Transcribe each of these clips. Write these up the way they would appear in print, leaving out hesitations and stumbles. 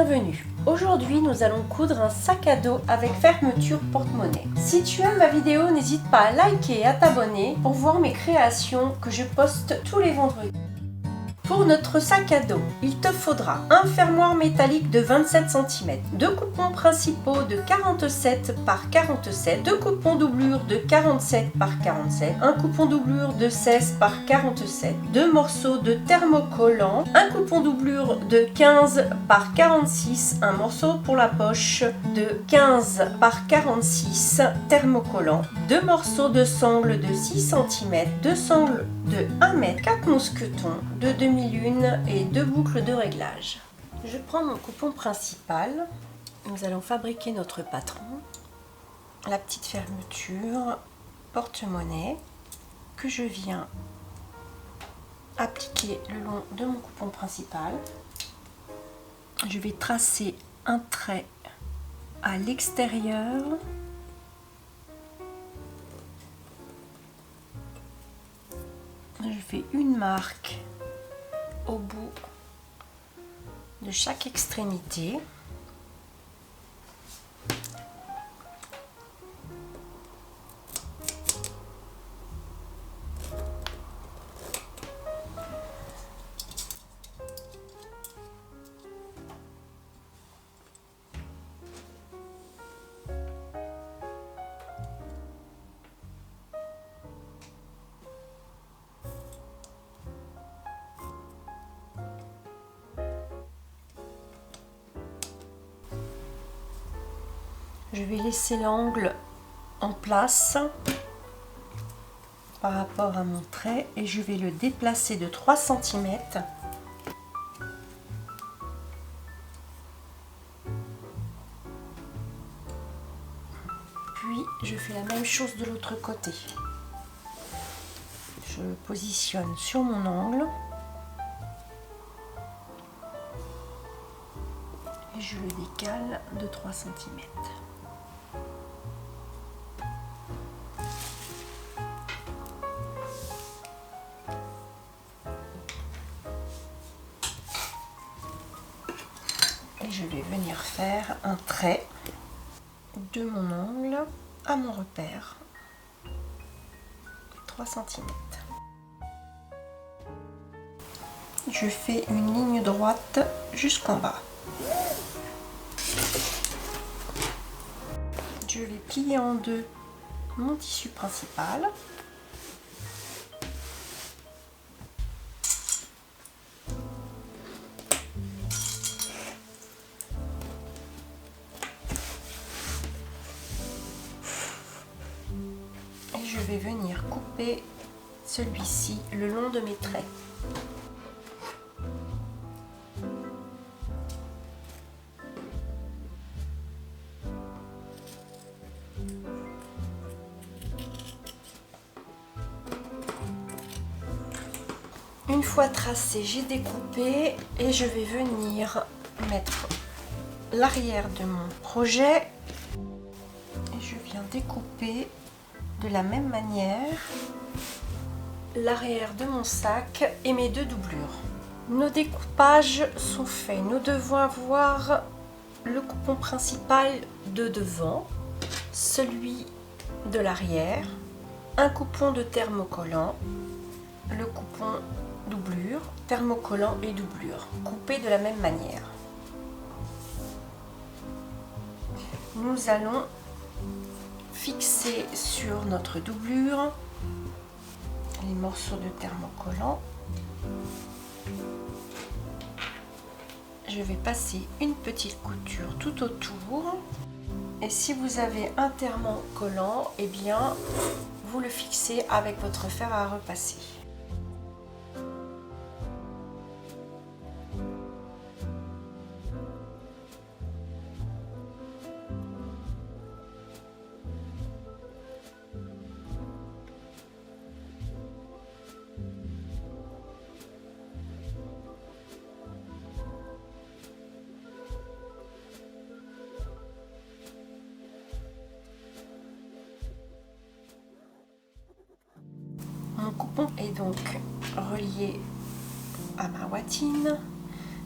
bienvenue. Aujourd'hui, nous allons coudre un sac à dos avec fermeture porte-monnaie. Si tu aimes ma vidéo, n'hésite pas à liker et à t'abonner pour voir mes créations que je poste tous les vendredis. Pour notre sac à dos, il te faudra un fermoir métallique de 27 cm, deux coupons principaux de 47 par 47, deux coupons doublure de 47 par 47, un coupon doublure de 16 par 47, deux morceaux de thermocollant, un coupon doublure de 15 par 46, un morceau pour la poche de 15 par 46 thermocollant, deux morceaux de sangle de 6 cm, deux sangles de 1 m, 4 mousquetons de demi-lune et 2 boucles de réglage. Je prends mon coupon principal. Nous allons fabriquer notre patron. La petite fermeture porte-monnaie que je viens appliquer le long de mon coupon principal. Je vais tracer un trait à l'extérieur. Je fais une marque au bout de chaque extrémité. Je vais laisser l'angle en place par rapport à mon trait et je vais le déplacer de 3 cm. Puis je fais la même chose de l'autre côté. Je le positionne sur mon angle et je le décale de 3 cm. Et je vais venir faire un trait de mon angle à mon repère, 3 cm. Je fais une ligne droite jusqu'en bas. Je vais plier en deux mon tissu principal. Et je vais venir couper celui-ci le long de mes traits. Une fois tracé, j'ai découpé et je vais venir mettre l'arrière de mon projet et je viens découper de la même manière l'arrière de mon sac et mes deux doublures. Nos découpages sont faits. Nous devons avoir le coupon principal de devant, celui de l'arrière, un coupon de thermocollant, le coupon doublure, thermocollant et doublure, coupés de la même manière. Nous allons fixer sur notre doublure les morceaux de thermocollant. Je vais passer une petite couture tout autour et si vous avez un thermocollant, eh bien vous le fixez avec votre fer à repasser. Mon coupon est donc relié à ma watine.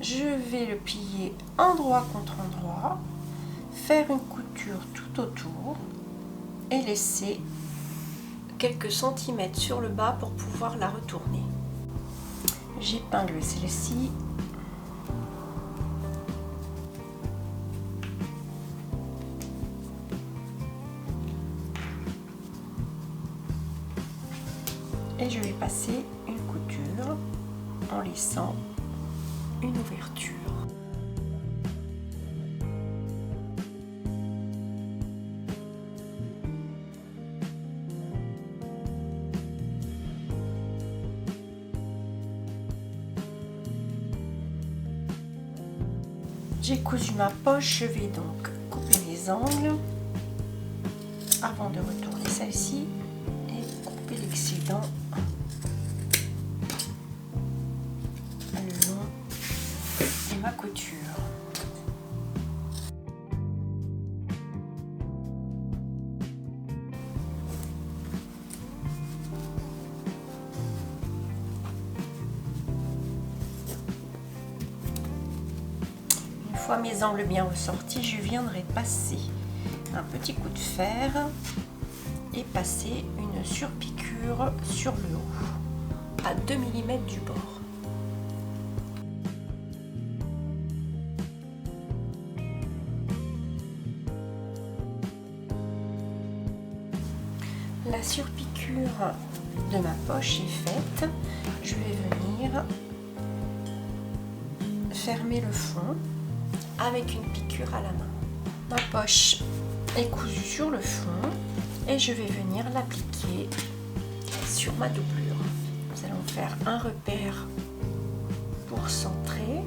Je vais le plier endroit contre endroit, faire une couture tout autour et laisser quelques centimètres sur le bas pour pouvoir la retourner. J'épingle celle-ci. Et je vais passer une couture en laissant une ouverture. J'ai cousu ma poche, je vais donc couper les angles avant de retourner celle-ci et couper l'excédent le long de ma couture. Une fois mes angles bien ressortis, je viendrai passer un petit coup de fer et passer une surpiqûre sur le haut à 2 mm du bord. La surpiqûre de ma poche est faite. Je vais venir fermer le fond avec une piqûre à la main. Ma poche est cousue sur le fond et je vais venir l'appliquer sur ma doublure. Nous allons faire un repère pour centrer.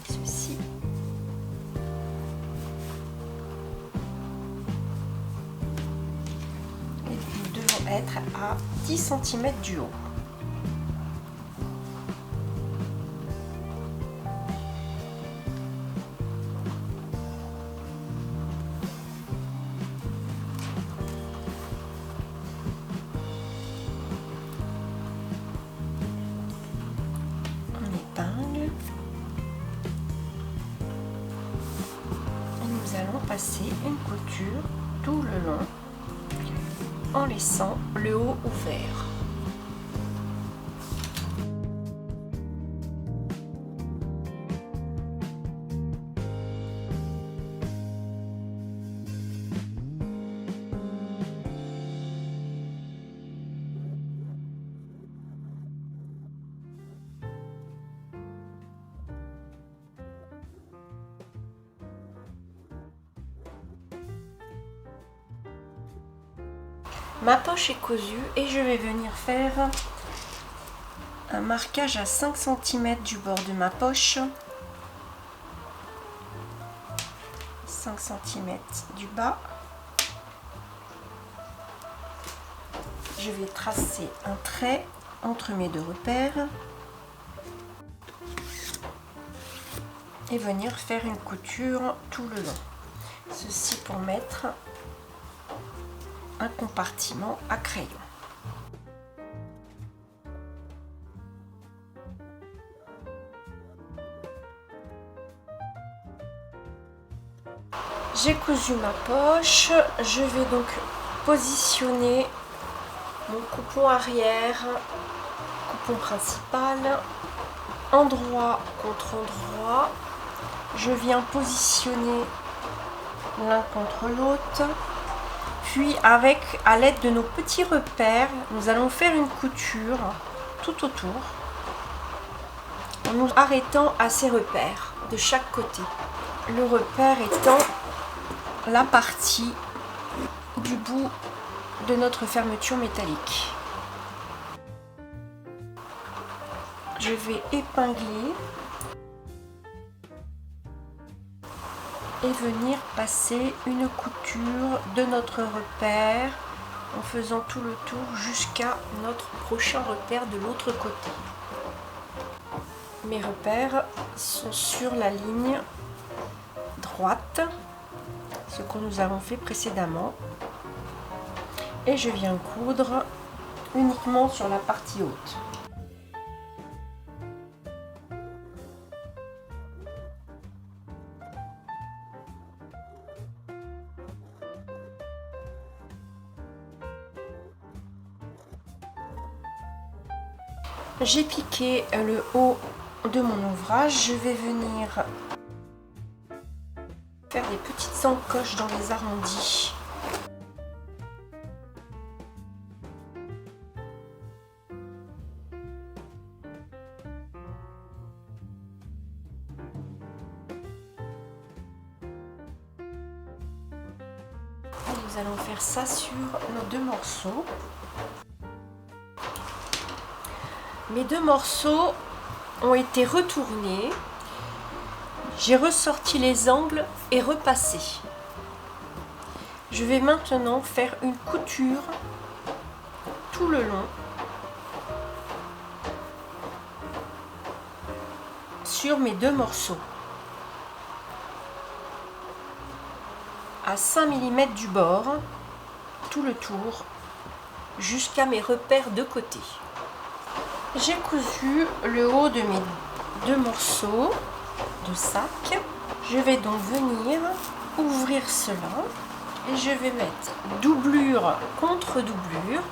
Ceci. Et nous devons être à 10 cm du haut. Passer une couture tout le long en laissant le haut ouvert. Ma poche est cousue et je vais venir faire un marquage à 5 cm du bord de ma poche, 5 cm du bas. Je vais tracer un trait entre mes deux repères et venir faire une couture tout le long. Ceci pour mettre un compartiment à crayon. J'ai cousu ma poche, je vais donc positionner mon coupon arrière, coupon principal, endroit contre endroit. Je viens positionner l'un contre l'autre. Puis à l'aide de nos petits repères, nous allons faire une couture tout autour en nous arrêtant à ces repères de chaque côté. Le repère étant la partie du bout de notre fermeture métallique. Je vais épingler et venir passer une couture de notre repère en faisant tout le tour jusqu'à notre prochain repère de l'autre côté. Mes repères sont sur la ligne droite, ce que nous avons fait précédemment, et je viens coudre uniquement sur la partie haute. J'ai piqué le haut de mon ouvrage, je vais venir faire des petites encoches dans les arrondis. Nous allons faire ça sur nos deux morceaux. Mes deux morceaux ont été retournés. J'ai ressorti les angles et repassé. Je vais maintenant faire une couture tout le long sur mes deux morceaux à 5 mm du bord, tout le tour jusqu'à mes repères de côté. J'ai cousu le haut de mes deux morceaux de sac. Je vais donc venir ouvrir cela et je vais mettre doublure contre doublure.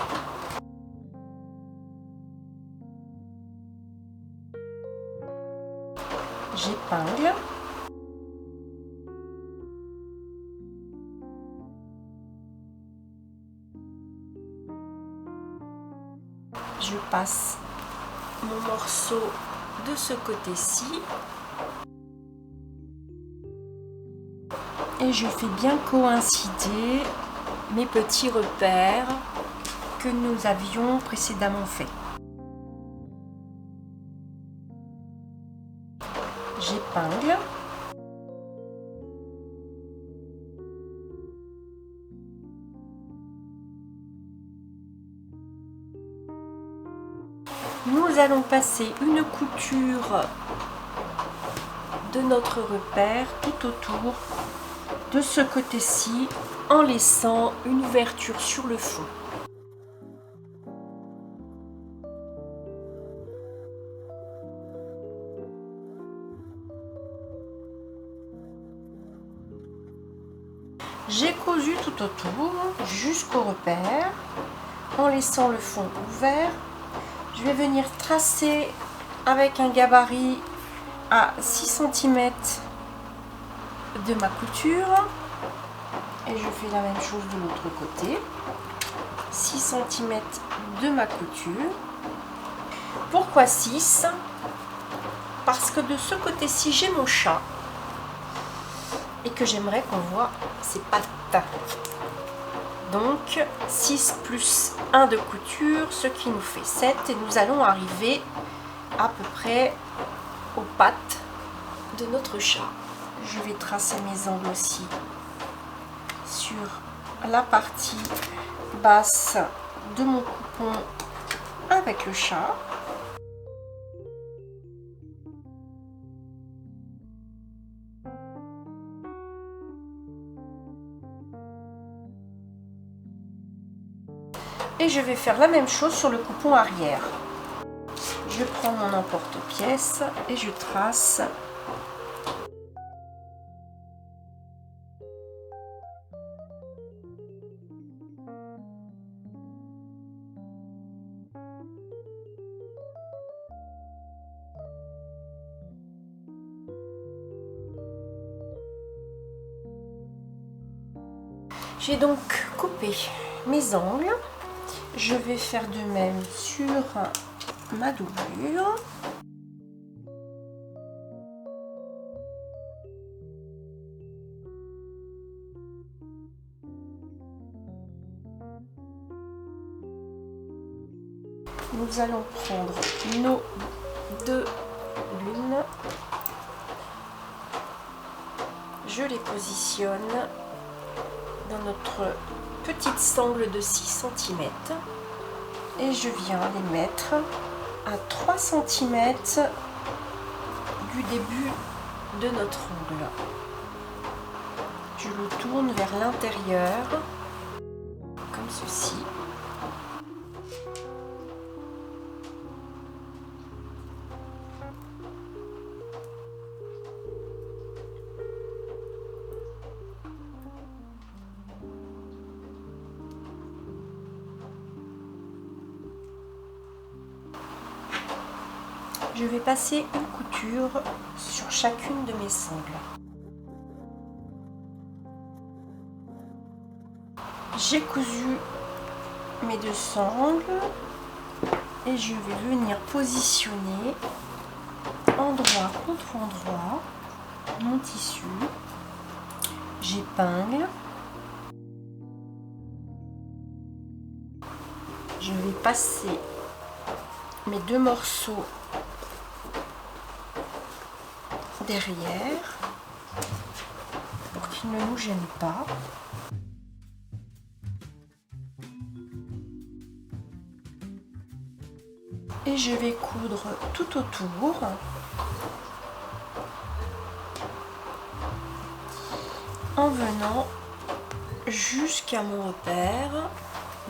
J'épingle. Je passe mon morceau de ce côté-ci et je fais bien coïncider mes petits repères que nous avions précédemment fait. J'épingle. Nous allons passer une couture de notre repère tout autour de ce côté-ci en laissant une ouverture sur le fond. J'ai cousu tout autour jusqu'au repère en laissant le fond ouvert. Je vais venir tracer avec un gabarit à 6 cm de ma couture et je fais la même chose de l'autre côté. 6 cm de ma couture. Pourquoi 6? Parce que de ce côté-ci j'ai mon chat et que j'aimerais qu'on voit ses pattes. Donc 6 plus 1 de couture, ce qui nous fait 7 et nous allons arriver à peu près aux pattes de notre chat. Je vais tracer mes angles aussi sur la partie basse de mon coupon avec le chat. Et je vais faire la même chose sur le coupon arrière. Je prends mon emporte-pièce et je trace j'ai donc coupé mes angles. Je vais faire de même sur ma doublure. Nous allons prendre nos deux lunes. Je les positionne dans notre petite sangle de 6 cm et je viens les mettre à 3 cm du début de notre ongle. Je le tourne vers l'intérieur comme ceci. Je vais passer une couture sur chacune de mes sangles. J'ai cousu mes 2 sangles et je vais venir positionner endroit contre endroit mon tissu. J'épingle. Je vais passer mes 2 morceaux derrière pour qu'ils ne nous gênent pas. Et je vais coudre tout autour en venant jusqu'à mon repère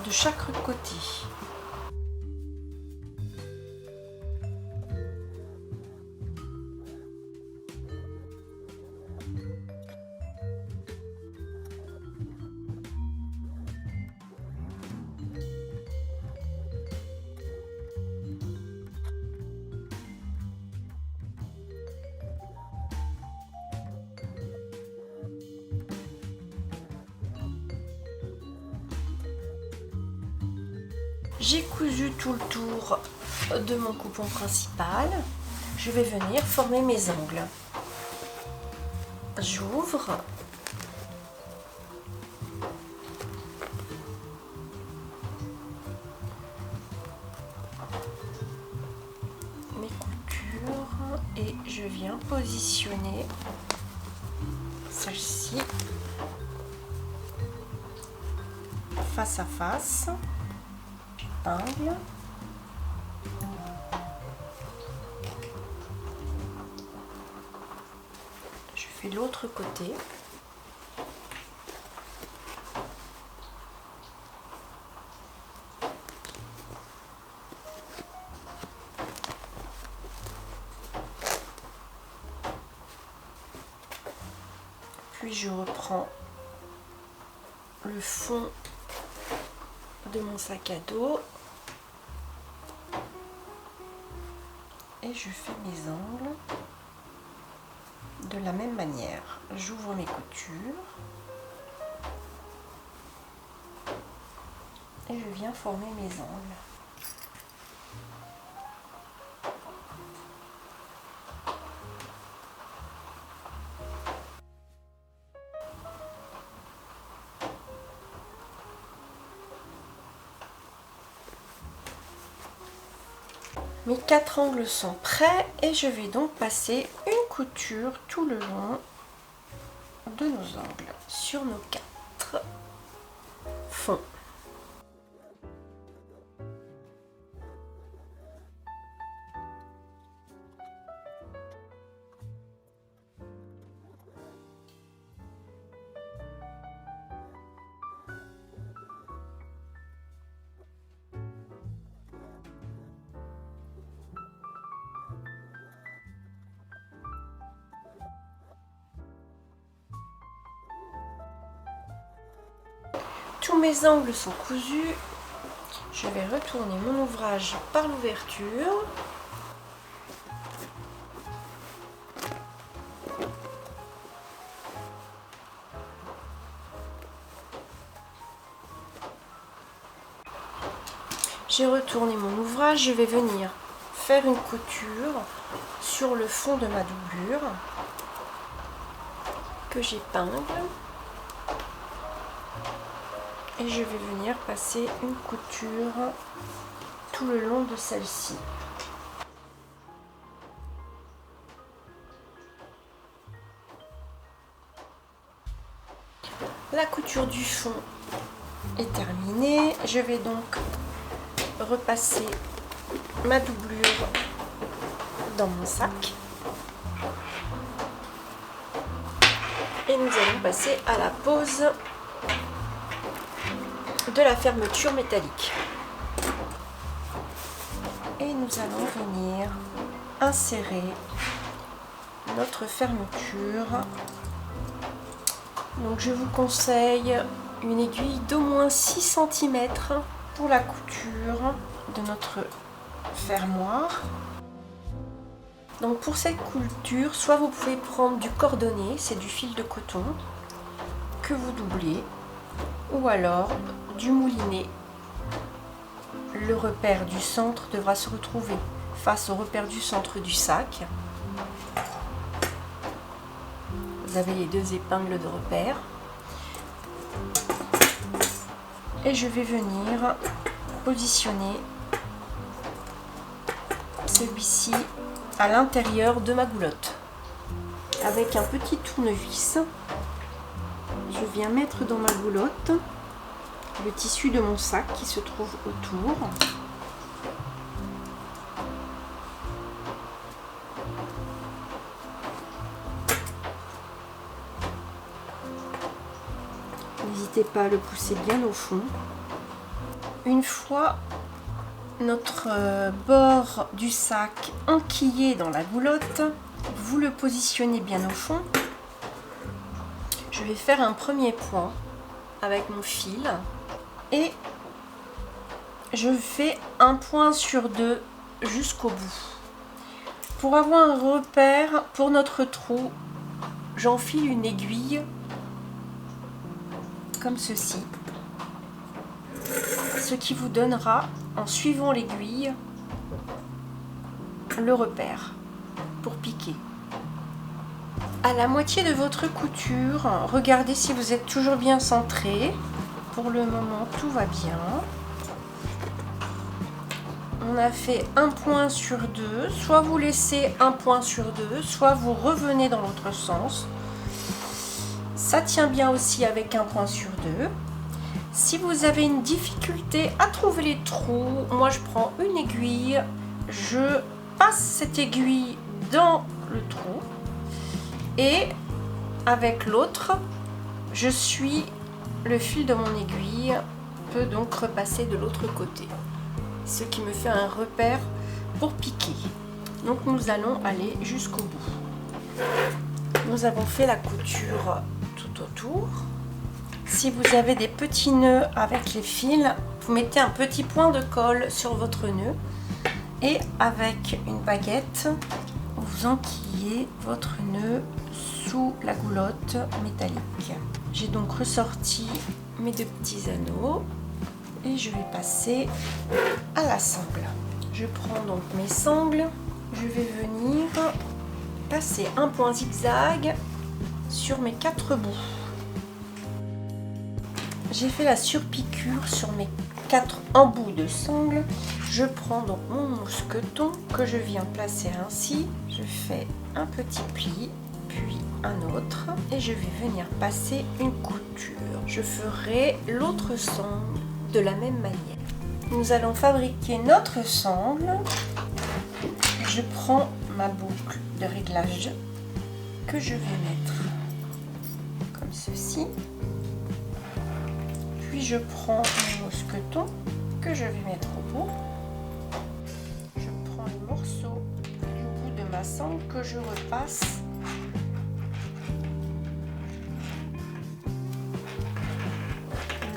de chaque côté. J'ai cousu tout le tour de mon coupon principal. Je vais venir former mes angles. J'ouvre. Mes coutures et je viens positionner celle-ci face à face. J'épingle. Je fais l'autre côté. Puis je reprends le fond de mon sac à dos et je fais mes angles de la même manière. J'ouvre mes coutures et je viens former mes angles. Mes 4 angles sont prêts et je vais donc passer une couture tout le long de nos angles sur nos 4 fonds. Tous mes angles sont cousus. Je vais retourner mon ouvrage par l'ouverture. J'ai retourné mon ouvrage, je vais venir faire une couture sur le fond de ma doublure que j'épingle. Et je vais venir passer une couture tout le long de celle-ci. La couture du fond est terminée. Je vais donc repasser ma doublure dans mon sac. Et nous allons passer à la pose de la fermeture métallique. Et nous allons venir insérer notre fermeture. Donc je vous conseille une aiguille d'au moins 6 cm pour la couture de notre fermoir. Donc pour cette couture, soit vous pouvez prendre du cordonnier, c'est du fil de coton que vous doublez, ou alors du moulinet. Le repère du centre devra se retrouver face au repère du centre du sac. Vous avez les deux épingles de repère. Et je vais venir positionner celui-ci à l'intérieur de ma goulotte. Avec un petit tournevis, je viens mettre dans ma goulotte le tissu de mon sac qui se trouve autour. N'hésitez pas à le pousser bien au fond. Une fois notre bord du sac enquillé dans la goulotte, vous le positionnez bien au fond. Je vais faire un premier point avec mon fil et je fais un point sur deux jusqu'au bout. Pour avoir un repère pour notre trou, j'enfile une aiguille comme ceci, ce qui vous donnera, en suivant l'aiguille, le repère pour piquer. À la moitié de votre couture, regardez si vous êtes toujours bien centré. Pour le moment, tout va bien. On a fait un point sur deux. Soit vous laissez un point sur deux, soit vous revenez dans l'autre sens. Ça tient bien aussi avec un point sur deux. Si vous avez une difficulté à trouver les trous, moi je prends une aiguille, je passe cette aiguille dans le trou et avec l'autre, je suis le fil de mon aiguille, peut donc repasser de l'autre côté, ce qui me fait un repère pour piquer. Donc nous allons aller jusqu'au bout. Nous avons fait la couture tout autour. Si vous avez des petits nœuds avec les fils, vous mettez un petit point de colle sur votre nœud et avec une baguette, vous enquillez votre nœud sous la goulotte métallique. J'ai donc ressorti mes deux petits anneaux et je vais passer à la sangle. Je prends donc mes sangles, je vais venir passer un point zigzag sur mes 4 bouts. J'ai fait la surpiqûre sur mes 4 embouts de sangle. Je prends donc mon mousqueton que je viens placer ainsi. Je fais un petit pli, puis un autre. Et je vais venir passer une couture. Je ferai l'autre sangle de la même manière. Nous allons fabriquer notre sangle. Je prends ma boucle de réglage que je vais mettre comme ceci. Puis je prends mon mousqueton que je vais mettre au bout. Je prends le morceau du bout de ma sangle que je repasse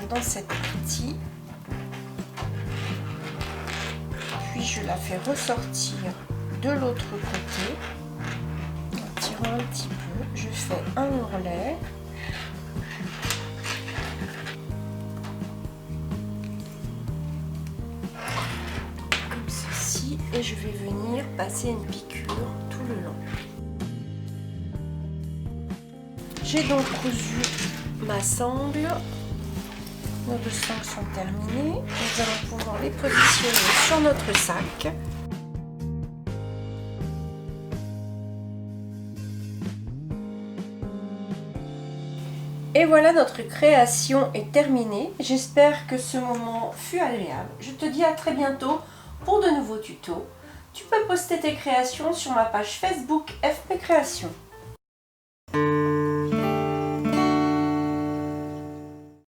dans cette partie. Puis je la fais ressortir de l'autre côté. En tirant un petit peu, je fais un ourlet. Et je vais venir passer une piqûre tout le long. J'ai donc cousu ma sangle. Nos deux sangles sont terminées. Nous allons pouvoir les positionner sur notre sac. Et voilà, notre création est terminée. J'espère que ce moment fut agréable. Je te dis à très bientôt pour de nouveaux tutos. Tu peux poster tes créations sur ma page Facebook FP Création.